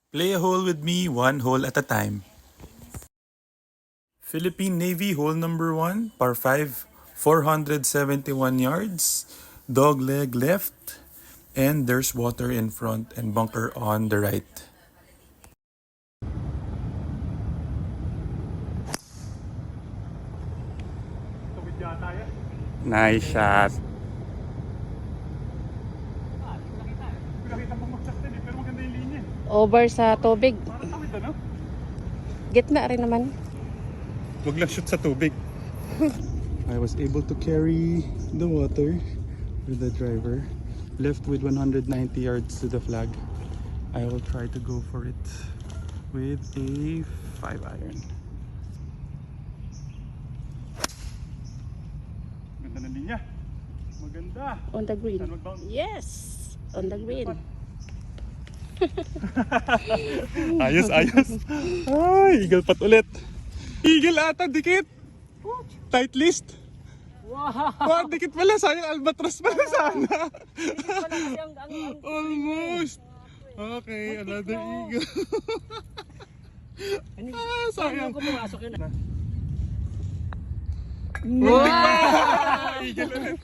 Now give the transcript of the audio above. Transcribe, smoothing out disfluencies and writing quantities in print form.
Play a hole with me, one hole at a time. Philippine Navy hole number 1, par 5, 471 yards, dog leg left, and there's water in front and bunker on the right. Nice shot. Over sa tubig. Gitna rin naman. Wag lang shoot sa tubig. I was able to carry the water with the driver. Left with 190 yards to the flag. I will try to go for it with a 5-iron. Ganda ng linya. Maganda. On the green. Yes! On the green. Ayos, ayos. Ay, eagle pat ulit. Eagle ata, dikit. Tight list. Wow, dikit pala. Sayang albatros pala sana. Almost. Okay, another eagle. Sayang. Eagle ulit.